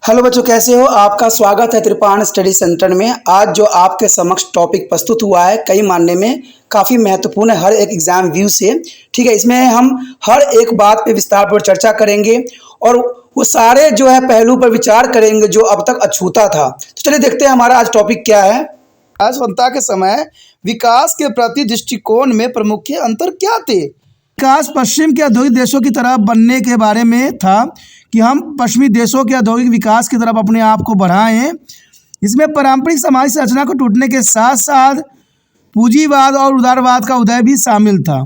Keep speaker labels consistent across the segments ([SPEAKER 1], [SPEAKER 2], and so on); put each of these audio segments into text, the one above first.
[SPEAKER 1] Hello बच्चों, कैसे हो? आपका स्वागत है त्रिपाण स्टडी सेंटर में। आज जो आपके समक्ष टॉपिक प्रस्तुत हुआ है कई मानने में काफ़ी महत्वपूर्ण है हर एक एग्जाम व्यू से। ठीक है, इसमें हम हर एक बात पे विस्तारपूर्वक चर्चा करेंगे और वो सारे जो है पहलू पर विचार करेंगे जो अब तक अछूता था। तो चलिए देखते हैं हमारा आज टॉपिक क्या है। स्वतंत्रता के समय विकास के प्रति दृष्टिकोण में प्रमुख अंतर क्या थे? विकास पश्चिम के औद्योगिक देशों की तरफ बनने के बारे में था कि हम पश्चिमी देशों के औद्योगिक विकास की तरफ अपने आप को बढ़ाएं। इसमें पारंपरिक समाज संरचना को टूटने के साथ साथ पूंजीवाद और उदारवाद का उदय भी शामिल था।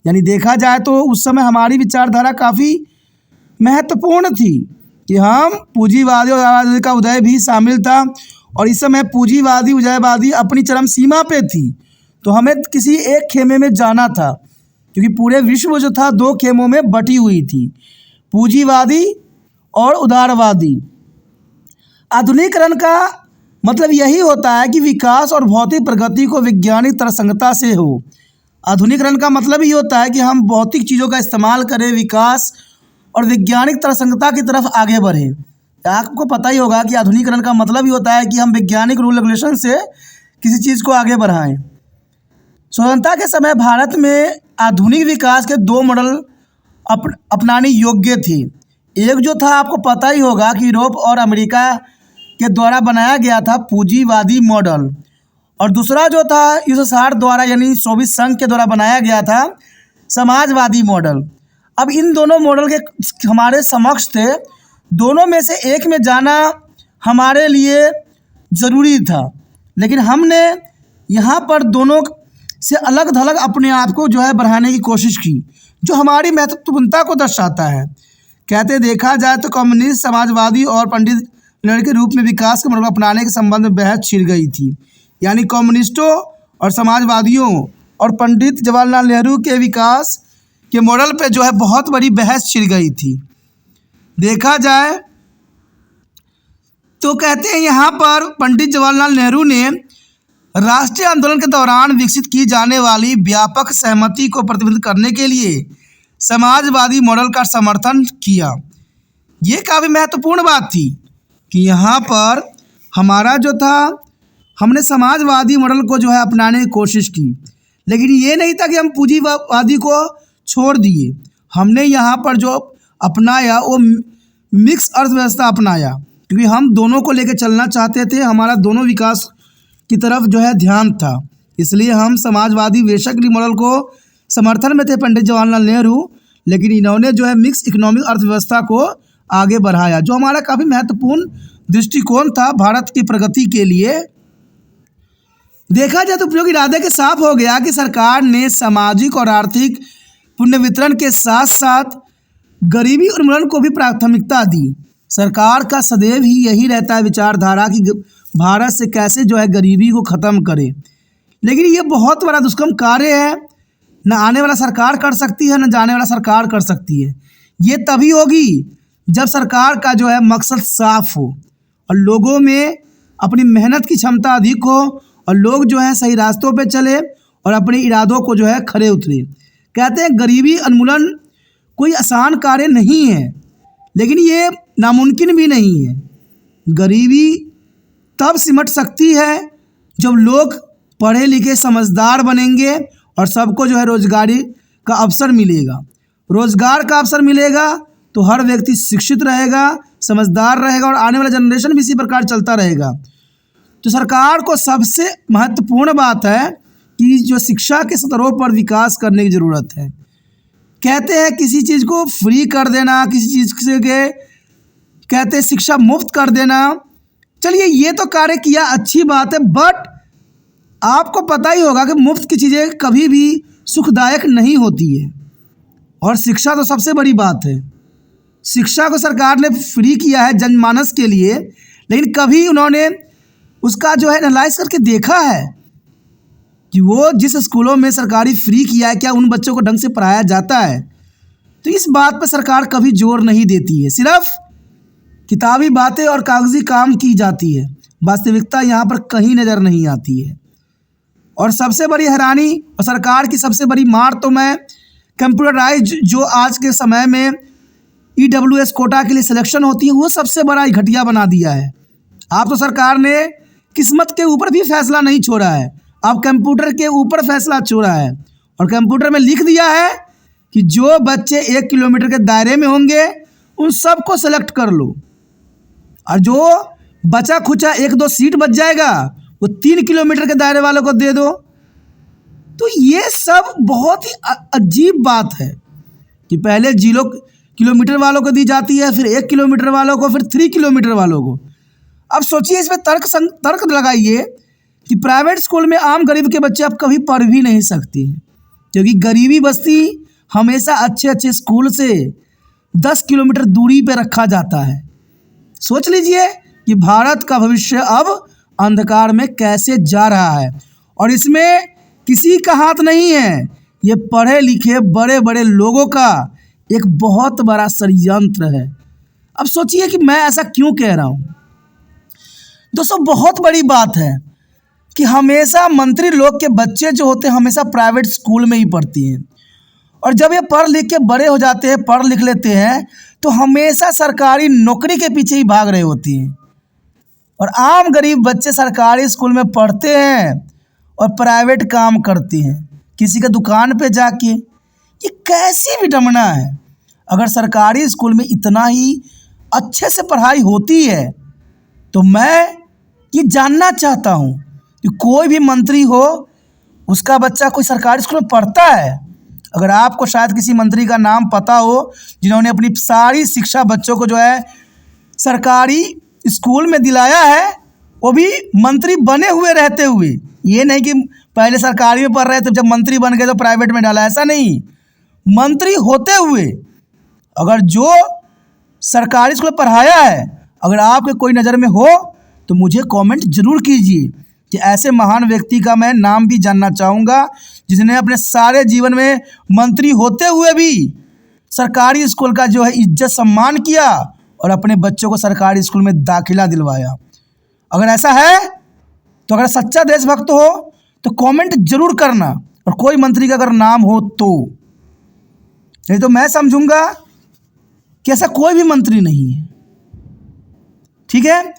[SPEAKER 1] यानी देखा जाए तो उस समय हमारी विचारधारा काफ़ी महत्वपूर्ण थी कि हम पूंजीवादी और उदारवादी का उदय भी शामिल था। और इस समय पूंजीवादी उदारवादी अपनी चरम सीमा पे थी, तो हमें किसी एक खेमे में जाना था, क्योंकि पूरे विश्व जो था दो खेमों में बटी हुई थी, पूंजीवादी और उदारवादी। आधुनिकीकरण का मतलब यही होता है कि विकास और भौतिक प्रगति को वैज्ञानिक तर्कसंगता से हो। आधुनिकीकरण का मतलब ही होता है कि हम भौतिक चीज़ों का इस्तेमाल करें, विकास और वैज्ञानिक तर्कसंगता की तरफ आगे बढ़ें। आपको पता ही होगा कि आधुनिकीकरण का मतलब ही होता है कि हम वैज्ञानिक रूल रेगुलेशन से किसी चीज़ को आगे बढ़ाएं। स्वतंत्रता के समय भारत में आधुनिक विकास के दो मॉडल अपनाने योग्य थे। एक जो था आपको पता ही होगा कि यूरोप और अमेरिका के द्वारा बनाया गया था पूंजीवादी मॉडल, और दूसरा जो था यूएसएसआर द्वारा यानी सोवियत संघ के द्वारा बनाया गया था समाजवादी मॉडल। अब इन दोनों मॉडल के हमारे समक्ष थे, दोनों में से एक में जाना हमारे लिए ज़रूरी था, लेकिन हमने यहाँ पर दोनों से अलग थलग अपने आप को जो है बढ़ाने की कोशिश की, जो हमारी महत्वपूर्णता को दर्शाता है। कहते देखा जाए तो कम्युनिस्ट, समाजवादी और पंडित नेहरू के रूप में विकास के मॉडल अपनाने के संबंध में बहस छिड़ गई थी। यानी कम्युनिस्टों और समाजवादियों और पंडित जवाहरलाल नेहरू के विकास के मॉडल पे जो है बहुत बड़ी बहस छिड़ गई थी। देखा जाए तो कहते हैं यहाँ पर पंडित जवाहरलाल नेहरू ने राष्ट्रीय आंदोलन के दौरान विकसित की जाने वाली व्यापक सहमति को प्रतिबंधित करने के लिए समाजवादी मॉडल का समर्थन किया। ये काफ़ी महत्वपूर्ण बात थी कि यहाँ पर हमारा जो था हमने समाजवादी मॉडल को जो है अपनाने की कोशिश की, लेकिन ये नहीं था कि हम पूंजीवादी को छोड़ दिए। हमने यहाँ पर जो अपनाया वो मिक्स अर्थव्यवस्था अपनाया, क्योंकि हम दोनों को लेकर चलना चाहते थे। हमारा दोनों विकास की तरफ जो है ध्यान था, इसलिए हम समाजवादी बेशक मॉडल को समर्थन में थे पंडित जवाहरलाल नेहरू, लेकिन इन्होंने जो है मिक्स इकोनॉमिक अर्थव्यवस्था को आगे बढ़ाया, जो हमारा काफ़ी महत्वपूर्ण दृष्टिकोण था भारत की प्रगति के लिए। देखा जाए तो उपयोग इरादे के साफ हो गया कि सरकार ने सामाजिक और आर्थिक पुनर्वितरण के साथ साथ गरीबी उन्मूलन को भी प्राथमिकता दी। सरकार का सदैव ही यही रहता है विचारधारा कि भारत से कैसे जो है गरीबी को ख़त्म करे, लेकिन ये बहुत बड़ा दुष्कर्म कार्य है। न आने वाला सरकार कर सकती है, न जाने वाला सरकार कर सकती है। ये तभी होगी जब सरकार का जो है मकसद साफ हो और लोगों में अपनी मेहनत की क्षमता अधिक हो और लोग जो है सही रास्तों पे चले और अपने इरादों को जो है खरे उतरे। कहते हैं गरीबी उन्मूलन कोई आसान कार्य नहीं है, लेकिन ये नामुमकिन भी नहीं है। गरीबी तब सिमट सकती है जब लोग पढ़े लिखे समझदार बनेंगे और सबको जो है रोजगारी का अवसर मिलेगा। रोजगार का अवसर मिलेगा तो हर व्यक्ति शिक्षित रहेगा, समझदार रहेगा और आने वाला जनरेशन भी इसी प्रकार चलता रहेगा। तो सरकार को सबसे महत्वपूर्ण बात है कि जो शिक्षा के स्तरों पर विकास करने की ज़रूरत है। कहते हैं किसी चीज़ को फ्री कर देना, किसी चीज़ से के कहते हैं शिक्षा मुफ्त कर देना। चलिए ये तो कार्य किया, अच्छी बात है, बट आपको पता ही होगा कि मुफ्त की चीज़ें कभी भी सुखदायक नहीं होती है, और शिक्षा तो सबसे बड़ी बात है। शिक्षा को सरकार ने फ्री किया है जनमानस के लिए, लेकिन कभी उन्होंने उसका जो है एनालाइज करके देखा है कि वो जिस स्कूलों में सरकारी फ्री किया है क्या उन बच्चों को ढंग से पढ़ाया जाता है? तो इस बात पर सरकार कभी जोर नहीं देती है, सिर्फ किताबी बातें और कागजी काम की जाती है। वास्तविकता यहाँ पर कहीं नज़र नहीं आती है। और सबसे बड़ी हैरानी और सरकार की सबसे बड़ी मार तो मैं कंप्यूटराइज जो आज के समय में EWS कोटा के लिए सिलेक्शन होती है, वो सबसे बड़ा घटिया बना दिया है। आप तो सरकार ने किस्मत के ऊपर भी फैसला नहीं छोड़ा है, अब कंप्यूटर के ऊपर फैसला छोड़ा है और कंप्यूटर में लिख दिया है कि जो बच्चे 1 किलोमीटर के दायरे में होंगे उन सबको सेलेक्ट कर लो, और जो बचा खुचा 1-2 सीट बच जाएगा वो 3 किलोमीटर के दायरे वालों को दे दो। तो ये सब बहुत ही अजीब बात है कि पहले 0 किलोमीटर वालों को दी जाती है, फिर 1 किलोमीटर वालों को, फिर 3 किलोमीटर वालों को। अब सोचिए, इसमें तर्क लगाइए कि प्राइवेट स्कूल में आम गरीब के बच्चे अब कभी पढ़ भी नहीं सकते हैं, क्योंकि गरीबी बस्ती हमेशा अच्छे स्कूल से 10 किलोमीटर दूरी पे रखा जाता है। सोच लीजिए कि भारत का भविष्य अब अंधकार में कैसे जा रहा है, और इसमें किसी का हाथ नहीं है, ये पढ़े लिखे बड़े बड़े लोगों का एक बहुत बड़ा षड्यंत्र है। अब सोचिए कि मैं ऐसा क्यों कह रहा हूँ। दोस्तों, बहुत बड़ी बात है कि हमेशा मंत्री लोग के बच्चे जो होते हैं हमेशा प्राइवेट स्कूल में ही पढ़ती हैं, और जब ये पढ़ लिख के बड़े हो जाते हैं, पढ़ लिख लेते हैं, तो हमेशा सरकारी नौकरी के पीछे ही भाग रहे होती हैं। और आम गरीब बच्चे सरकारी स्कूल में पढ़ते हैं और प्राइवेट काम करते हैं, किसी के दुकान पे जाके। ये कैसी विडंबना है। अगर सरकारी स्कूल में इतना ही अच्छे से पढ़ाई होती है तो मैं ये जानना चाहता हूँ कि कोई भी मंत्री हो, उसका बच्चा कोई सरकारी स्कूल में पढ़ता है। अगर आपको शायद किसी मंत्री का नाम पता हो जिन्होंने अपनी सारी शिक्षा बच्चों को जो है सरकारी स्कूल में दिलाया है, वो भी मंत्री बने हुए रहते हुए, ये नहीं कि पहले सरकारी में पढ़ रहे थे जब मंत्री बन गए तो प्राइवेट में डाला, ऐसा नहीं। मंत्री होते हुए अगर जो सरकारी स्कूल में पढ़ाया है, अगर आपके कोई नज़र में हो तो मुझे कमेंट जरूर कीजिए कि ऐसे महान व्यक्ति का मैं नाम भी जानना चाहूँगा जिसने अपने सारे जीवन में मंत्री होते हुए भी सरकारी स्कूल का जो है इज्जत सम्मान किया और अपने बच्चों को सरकारी स्कूल में दाखिला दिलवाया। अगर ऐसा है तो अगर सच्चा देशभक्त हो तो कमेंट जरूर करना, और कोई मंत्री का अगर नाम हो तो, नहीं तो मैं समझूंगा कि ऐसा कोई भी मंत्री नहीं है। ठीक है,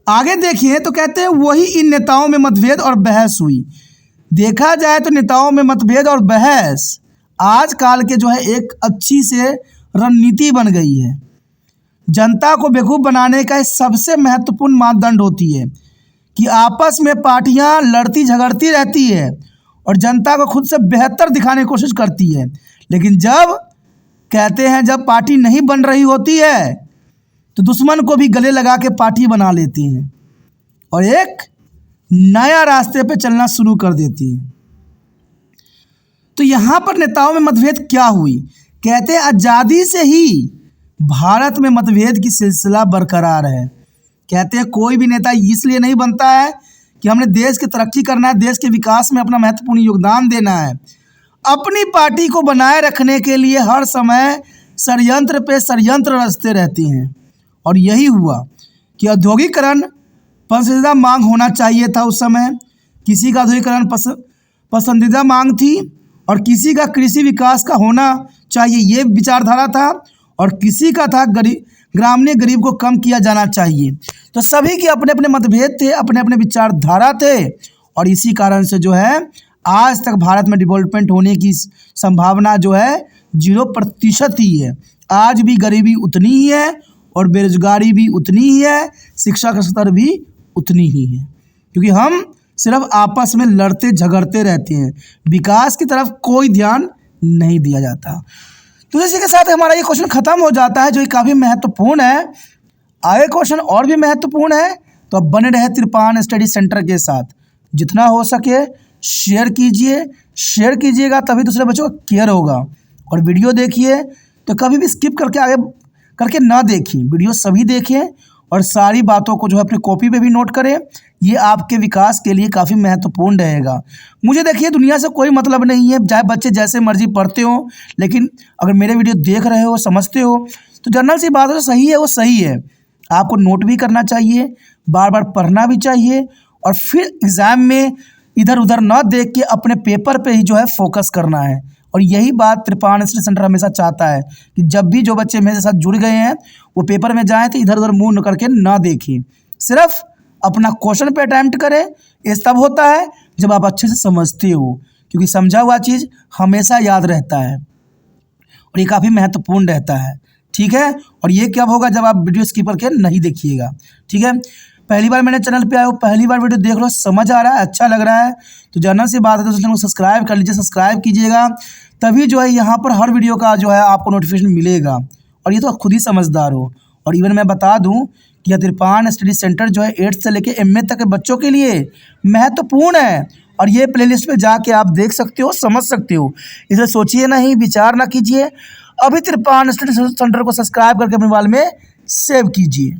[SPEAKER 1] आगे देखिए तो कहते हैं वही इन नेताओं में मतभेद और बहस हुई। देखा जाए तो नेताओं में मतभेद और बहस आजकल के जो है एक अच्छी से रणनीति बन गई है। जनता को बेवकूफ़ बनाने का सबसे महत्वपूर्ण मापदंड होती है कि आपस में पार्टियां लड़ती झगड़ती रहती है और जनता को खुद से बेहतर दिखाने की कोशिश करती है, लेकिन जब कहते हैं जब पार्टी नहीं बन रही होती है तो दुश्मन को भी गले लगा के पार्टी बना लेती हैं और एक नया रास्ते पे चलना शुरू कर देती हैं। तो यहाँ पर नेताओं में मतभेद क्या हुई? कहते हैं आज़ादी से ही भारत में मतभेद की सिलसिला बरकरार है। कहते हैं कोई भी नेता इसलिए नहीं बनता है कि हमने देश की तरक्की करना है, देश के विकास में अपना महत्वपूर्ण योगदान देना है। अपनी पार्टी को बनाए रखने के लिए हर समय षड्यंत्र पे षड्यंत्र रचते रहते हैं, और यही हुआ कि औद्योगिकरण पसंदीदा मांग होना चाहिए था। उस समय किसी का औद्योगिकरण पसंदीदा मांग थी और किसी का कृषि विकास का होना चाहिए, ये विचारधारा था, और किसी का था ग्रामीण गरीब को कम किया जाना चाहिए। तो सभी के अपने अपने मतभेद थे, अपने अपने विचारधारा थे, और इसी कारण से जो है आज तक भारत में डेवलपमेंट होने की संभावना जो है 0% ही है। आज भी गरीबी उतनी ही है और बेरोजगारी भी उतनी ही है, शिक्षा का स्तर भी उतनी ही है, क्योंकि हम सिर्फ आपस में लड़ते झगड़ते रहते हैं, विकास की तरफ कोई ध्यान नहीं दिया जाता। तो इसी के साथ हमारा ये क्वेश्चन ख़त्म हो जाता है, जो ये काफ़ी महत्वपूर्ण है। आगे क्वेश्चन और भी महत्वपूर्ण है, तो अब बने रहे त्रिपान स्टडी सेंटर के साथ। जितना हो सके शेयर कीजिए, शेयर कीजिएगा तभी दूसरे बच्चों का केयर होगा। और वीडियो देखिए तो कभी भी स्किप करके आगे करके ना देखिए, वीडियो सभी देखें और सारी बातों को जो है अपनी कॉपी पे भी नोट करें। ये आपके विकास के लिए काफ़ी महत्वपूर्ण रहेगा। मुझे देखिए दुनिया से कोई मतलब नहीं है, चाहे बच्चे जैसे मर्जी पढ़ते हो, लेकिन अगर मेरे वीडियो देख रहे हो, समझते हो, तो जनरल सी बात है, सही है वो सही है। आपको नोट भी करना चाहिए, बार बार पढ़ना भी चाहिए, और फिर एग्ज़ाम में इधर उधर ना देख के अपने पेपर पे ही जो है फोकस करना है। और यही बात त्रिपाण स्टडी सेंटर हमेशा चाहता है कि जब भी जो बच्चे मेरे साथ जुड़ गए हैं वो पेपर में जाएँ तो इधर उधर मुँह करके ना देखें, सिर्फ अपना क्वेश्चन पे अटैम्प्ट करें। ये तब होता है जब आप अच्छे से समझते हो, क्योंकि समझा हुआ चीज़ हमेशा याद रहता है और ये काफ़ी महत्वपूर्ण रहता है। ठीक है, और ये कब होगा जब आप वीडियो स्किप करके नहीं देखिएगा। ठीक है, पहली बार मेरे चैनल पे आए हो, पहली बार वीडियो देख लो, समझ आ रहा है, अच्छा लग रहा है तो जानना सी बात है तो चैनल को सब्सक्राइब कर लीजिए, सब्सक्राइब कीजिएगा, तभी जो है यहाँ पर हर वीडियो का जो है आपको नोटिफिकेशन मिलेगा। और ये तो खुद ही समझदार हो। और इवन मैं बता दूँ कि यह त्रिपाण स्टडी सेंटर जो है 8th से लेकर MA तक के बच्चों के लिए महत्वपूर्ण है। और ये प्लेलिस्ट पे जाके आप देख सकते हो, समझ सकते हो। इसे सोचिए नहीं, विचार ना कीजिए, अभी त्रिपाण स्टडी सेंटर को सब्सक्राइब करके अपने मोबाइल में सेव कीजिए।